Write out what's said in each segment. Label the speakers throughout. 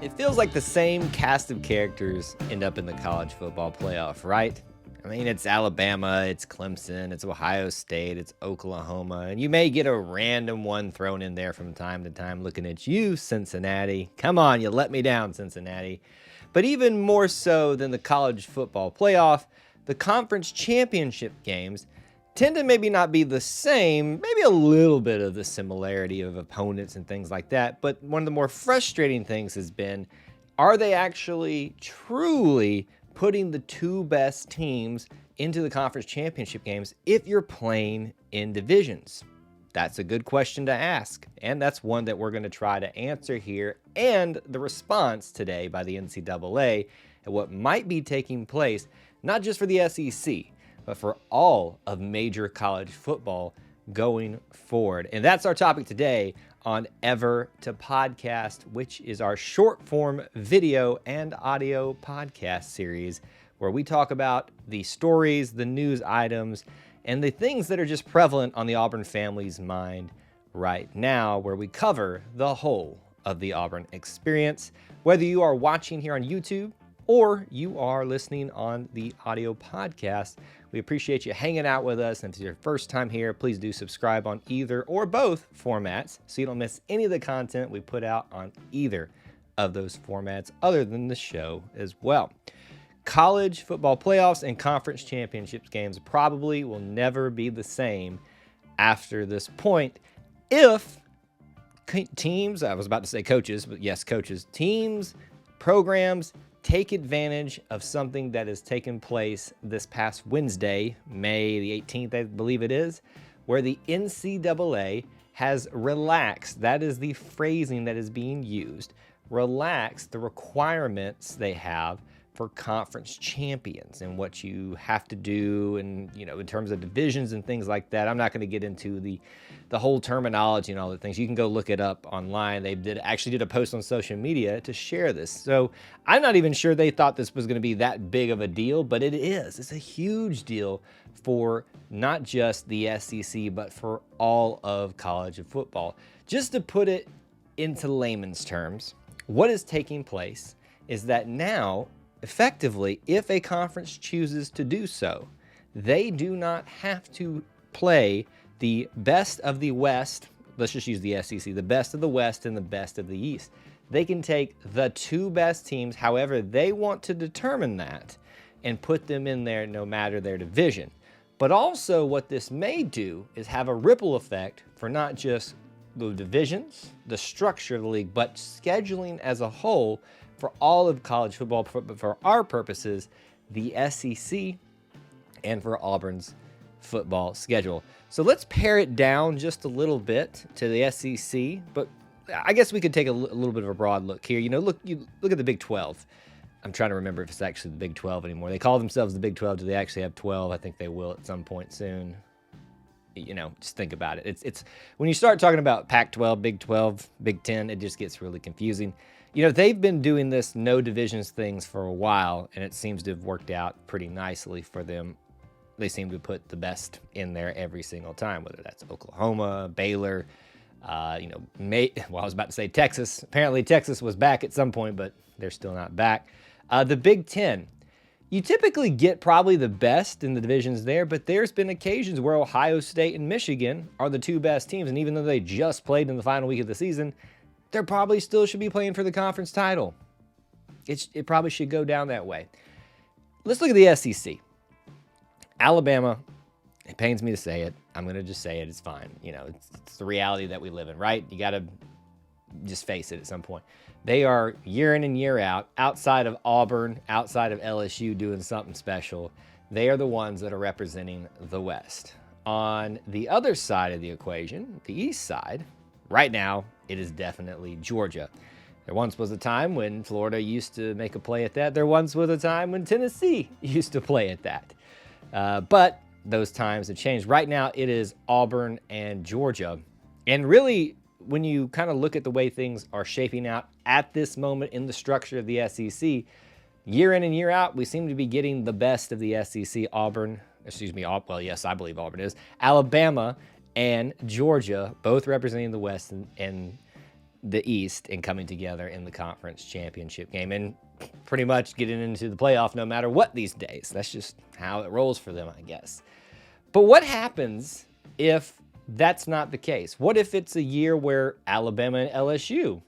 Speaker 1: It feels like the same cast of characters end up in the college football playoff, right? I mean, it's Alabama, it's Clemson, it's Ohio State, it's Oklahoma, and you may get a random one thrown in there from time to time looking at you, Cincinnati. Come on, you let me down, Cincinnati. But even more so than the college football playoff, the conference championship games tend to maybe not be the same, maybe a little bit of the similarity of opponents and things like that. But one of the more frustrating things has been, are they actually truly putting the two best teams into the conference championship games if you're playing in divisions? That's a good question to ask. And that's one that we're going to try to answer here, and the response today by the NCAA at what might be taking place, not just for the SEC, but for all of major college football going forward. And that's our topic today on Ever to Podcast, which is our short form video and audio podcast series where we talk about the stories, the news items, and the things that are just prevalent on the Auburn family's mind right now, where we cover the whole of the Auburn experience. Whether you are watching here on YouTube or you are listening on the audio podcast, we appreciate you hanging out with us. And if it's your first time here, please do subscribe on either or both formats so you don't miss any of the content we put out on either of those formats other than the show as well. College football playoffs and conference championships games probably will never be the same after this point if teams, I was about to say coaches, but yes, coaches, teams, programs, take advantage of something that has taken place this past Wednesday, May the 18th, I believe it is, where the NCAA has relaxed, that is the phrasing that is being used, relaxed the requirements they have for conference champions and what you have to do, and in terms of divisions and things like that. I'm not going to get into the whole terminology and all the things. You can go look it up online. They actually did a post on social media to share this. So I'm not even sure they thought this was going to be that big of a deal, but it is. It's a huge deal for not just the SEC, but for all of college football. Just to put it into layman's terms, what is taking place is that now, effectively, if a conference chooses to do so, they do not have to play the best of the West. Let's just use the SEC, the best of the West and the best of the East. They can take the two best teams, however they want to determine that, and put them in there no matter their division. But also what this may do is have a ripple effect for not just the divisions, the structure of the league, but scheduling as a whole for all of college football, but for our purposes, the SEC, and for Auburn's football schedule. So let's pare it down just a little bit to the SEC, but I guess we could take a little bit of a broad look here. Look at the Big 12. I'm trying to remember if it's actually the Big 12 anymore. They call themselves the Big 12. Do they actually have 12? I think they will at some point soon. Just think about it. It's when you start talking about Pac-12, Big 12, Big 10, it just gets really confusing. They've been doing this no divisions things for a while, and it seems to have worked out pretty nicely for them. They seem to put the best in there every single time, whether that's Oklahoma, Baylor, I was about to say Texas. Apparently Texas was back at some point, but they're still not back. The Big 10. You typically get probably the best in the divisions there, but there's been occasions where Ohio State and Michigan are the two best teams, and even though they just played in the final week of the season, they probably still should be playing for the conference title. It probably should go down that way. Let's look at the SEC. Alabama, it pains me to say it. I'm going to just say it. It's fine. It's the reality that we live in, right? You got to just face it at some point. They are year in and year out, outside of Auburn, outside of LSU doing something special. They are the ones that are representing the West. On the other side of the equation, the East side, right now, it is definitely Georgia. There once was a time when Florida used to make a play at that. There once was a time when Tennessee used to play at that. But those times have changed. Right now, it is Auburn and Georgia. And really, when you kind of look at the way things are shaping out at this moment in the structure of the SEC, year in and year out, we seem to be getting the best of the SEC. Yes, I believe Auburn is. Alabama and Georgia, both representing the West, and the East and coming together in the conference championship game and pretty much getting into the playoff no matter what these days. That's just how it rolls for them, I guess. But what happens if that's not the case? What if it's a year where Alabama and LSU,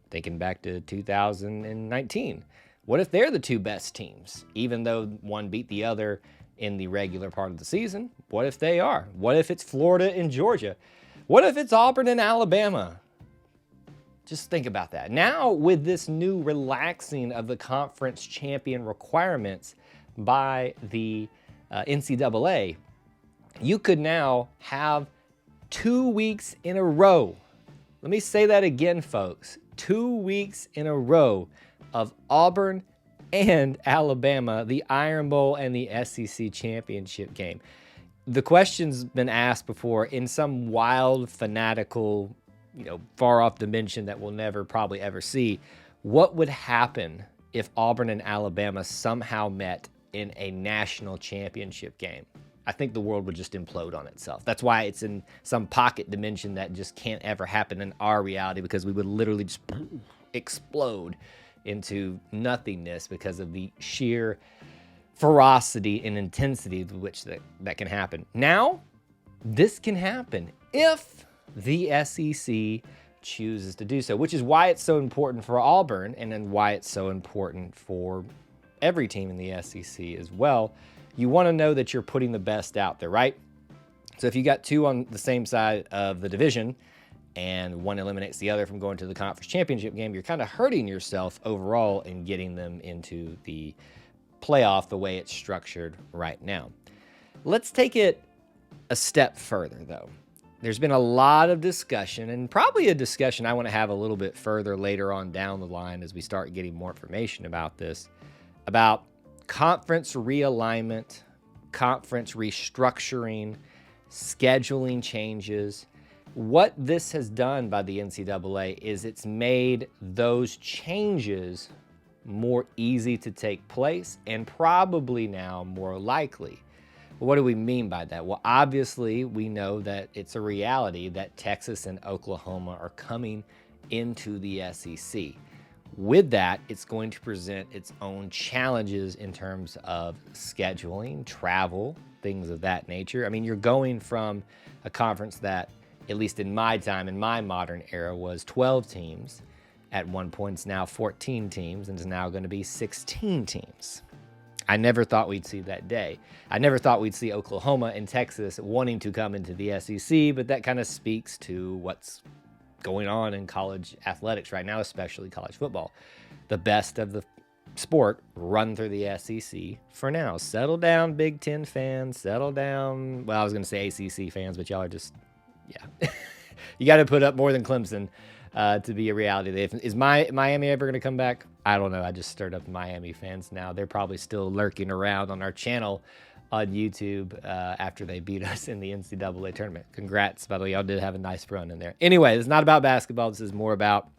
Speaker 1: thinking back to 2019, what if they're the two best teams, even though one beat the other in the regular part of the season? What if they are? What if it's Florida and Georgia? What if it's Auburn and Alabama? Just think about that. Now, with this new relaxing of the conference champion requirements by the NCAA, you could now have 2 weeks in a row. Let me say that again, folks. 2 weeks in a row of Auburn and Alabama, the Iron Bowl and the SEC championship game. The question's been asked before in some wild, fanatical, far off dimension that we'll never probably ever see. What would happen if Auburn and Alabama somehow met in a national championship game? I think the world would just implode on itself. That's why it's in some pocket dimension that just can't ever happen in our reality, because we would literally just explode into nothingness because of the sheer ferocity and intensity with which that can happen. Now, this can happen if the SEC chooses to do so, which is why it's so important for Auburn and then why it's so important for every team in the SEC as well. You want to know that you're putting the best out there, right? So if you got two on the same side of the division and one eliminates the other from going to the conference championship game, you're kind of hurting yourself overall in getting them into the playoff the way it's structured right now. Let's take it a step further, though. There's been a lot of discussion, and probably a discussion I want to have a little bit further later on down the line as we start getting more information about this, about conference realignment, conference restructuring, scheduling changes. What this has done by the NCAA is it's made those changes more easy to take place and probably now more likely. What do we mean by that? Well, obviously, we know that it's a reality that Texas and Oklahoma are coming into the SEC. With that, it's going to present its own challenges in terms of scheduling, travel, things of that nature. I mean, you're going from a conference that, at least in my time, in my modern era, was 12 teams. At one point, it's now 14 teams, and is now going to be 16 teams. I never thought we'd see that day. I never thought we'd see Oklahoma and Texas wanting to come into the SEC, but that kind of speaks to what's going on in college athletics right now, especially college football. The best of the sport run through the SEC for now. Settle down, Big Ten fans. Settle down. Well, I was going to say ACC fans, but y'all are just, yeah. You got to put up more than Clemson to be a reality. Is Miami ever going to come back? I don't know. I just stirred up Miami fans now. They're probably still lurking around on our channel on YouTube after they beat us in the NCAA tournament. Congrats, by the way. Y'all did have a nice run in there. Anyway, it's not about basketball. This is more about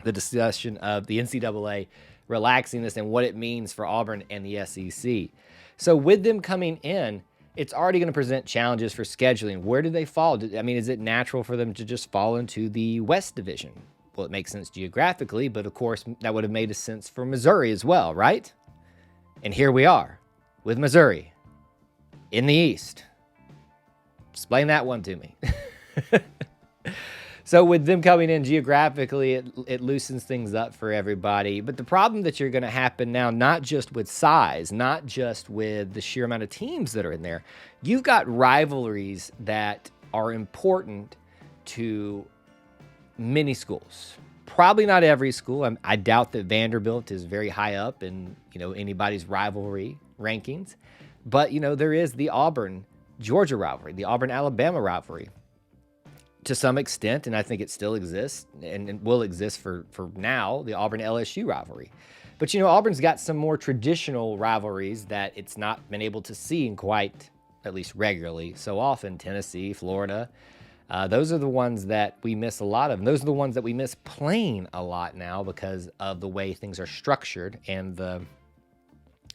Speaker 1: the discussion of the NCAA relaxing this and what it means for Auburn and the SEC. So with them coming in, it's already going to present challenges for scheduling. Where do they fall? I mean, is it natural for them to just fall into the West Division? Well, it makes sense geographically, but of course, that would have made sense for Missouri as well, right? And here we are with Missouri in the East. Explain that one to me. So with them coming in geographically, it loosens things up for everybody. But the problem that you're going to happen now, not just with size, not just with the sheer amount of teams that are in there, you've got rivalries that are important to many schools. Probably not every school. I doubt that Vanderbilt is very high up in anybody's rivalry rankings. But there is the Auburn-Georgia rivalry, the Auburn-Alabama rivalry. To some extent, and I think it still exists and will exist for now, the Auburn-LSU rivalry. But, Auburn's got some more traditional rivalries that it's not been able to see in quite, at least regularly, so often. Tennessee, Florida. Those are the ones that we miss a lot of. And those are the ones that we miss playing a lot now because of the way things are structured and the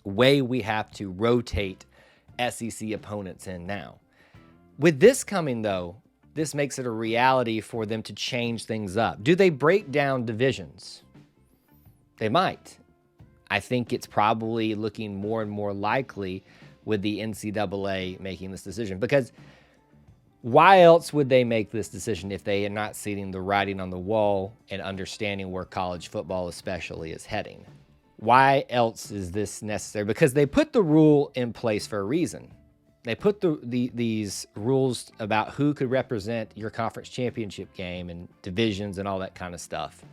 Speaker 1: way we have to rotate SEC opponents in now. With this coming, though, this makes it a reality for them to change things up. Do they break down divisions? They might. I think it's probably looking more and more likely with the NCAA making this decision, because why else would they make this decision if they are not seeing the writing on the wall and understanding where college football especially is heading? Why else is this necessary? Because they put the rule in place for a reason. They put these rules about who could represent your conference championship game and divisions and all that kind of stuff.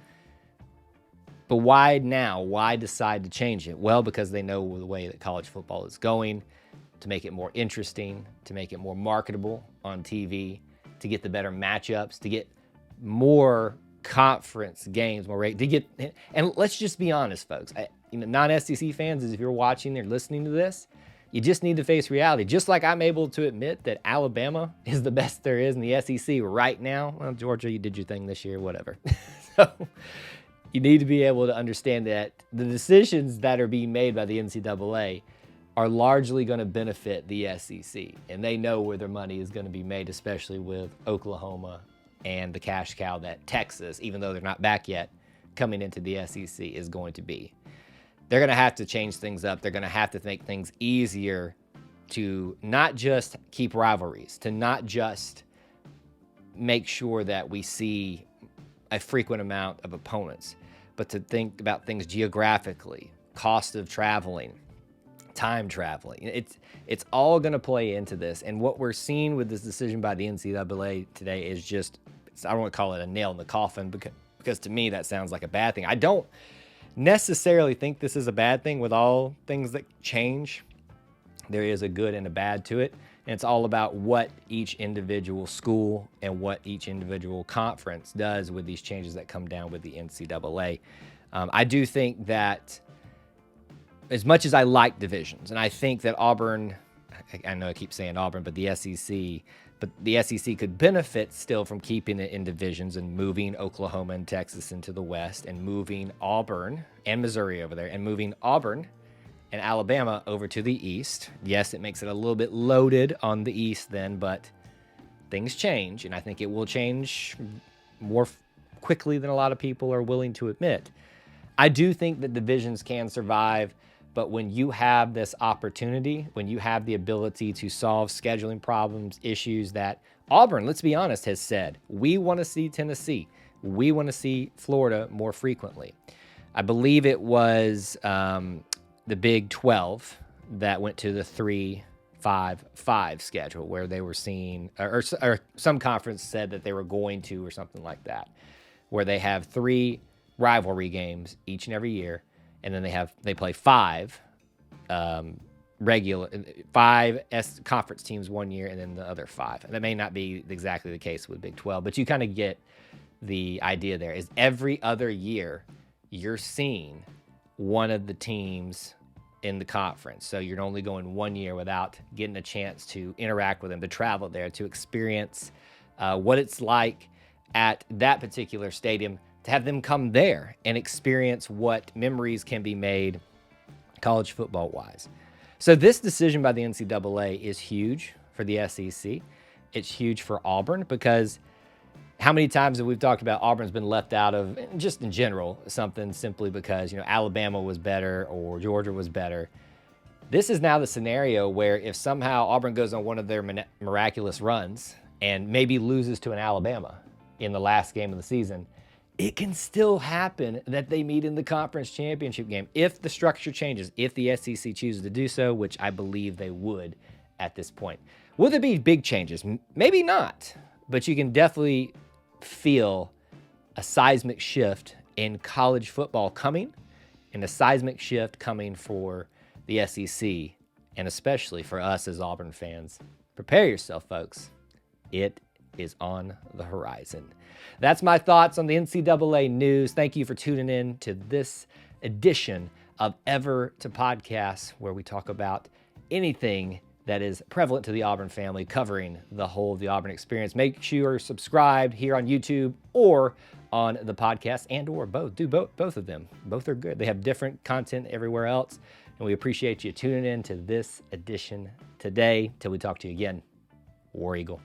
Speaker 1: But why now? Why decide to change it? Well, because they know the way that college football is going, to make it more interesting, to make it more marketable on TV, to get the better matchups, to get more conference games, and let's just be honest, folks. Non-SEC fans, if you're watching or listening to this, you just need to face reality. Just like I'm able to admit that Alabama is the best there is in the SEC right now. Well, Georgia, you did your thing this year, whatever. So you need to be able to understand that the decisions that are being made by the NCAA are largely going to benefit the SEC. And they know where their money is going to be made, especially with Oklahoma and the cash cow that Texas, even though they're not back yet, coming into the SEC is going to be. They're going to have to change things up. They're going to have to make things easier to not just keep rivalries, to not just make sure that we see a frequent amount of opponents, but to think about things geographically, cost of traveling, time traveling. It's all going to play into this. And what we're seeing with this decision by the NCAA today is just, I don't want to call it a nail in the coffin, because to me that sounds like a bad thing. I don't necessarily think this is a bad thing. With all things that change, there is a good and a bad to it. And it's all about what each individual school and what each individual conference does with these changes that come down with the NCAA. I do think that, as much as I like divisions, and I think that Auburn, I know I keep saying Auburn, but the SEC could benefit still from keeping it in divisions and moving Oklahoma and Texas into the West, and moving Auburn and Missouri over there, and moving Auburn and Alabama over to the East. Yes, it makes it a little bit loaded on the East then, but things change, and I think it will change more quickly than a lot of people are willing to admit. I do think that divisions can survive, but when you have this opportunity, when you have the ability to solve scheduling problems, issues that Auburn, let's be honest, has said, we want to see Tennessee, we want to see Florida more frequently. I believe it was the Big 12 that went to the 3-5-5 schedule, where they were seeing, or some conference said that they were going to, or something like that, where they have 3 rivalry games each and every year. And then they play 5 conference teams one year, and then the other 5. And that may not be exactly the case with Big 12, but you kind of get the idea there. Is every other year you're seeing one of the teams in the conference. So you're only going 1 year without getting a chance to interact with them, to travel there, to experience what it's like at that particular stadium, to have them come there and experience what memories can be made college football wise. So this decision by the NCAA is huge for the SEC. It's huge for Auburn, because how many times have we talked about Auburn's been left out of, just in general, something simply because, Alabama was better or Georgia was better. This is now the scenario where if somehow Auburn goes on one of their miraculous runs and maybe loses to an Alabama in the last game of the season, it can still happen that they meet in the conference championship game if the structure changes, if the SEC chooses to do so, which I believe they would at this point. Will there be big changes? Maybe not, but you can definitely feel a seismic shift in college football coming, and a seismic shift coming for the SEC, and especially for us as Auburn fans. Prepare yourself, folks. It is on the horizon. That's my thoughts on the NCAA news. Thank you for tuning in to this edition of Ever to Podcast, where we talk about anything that is prevalent to the Auburn family, covering the whole of the Auburn experience. Make sure you're subscribed here on YouTube or on the podcast, and or both. Do both of them. Both are good. They have different content everywhere else, and we appreciate you tuning in to this edition today. Till we talk to you again, War Eagle.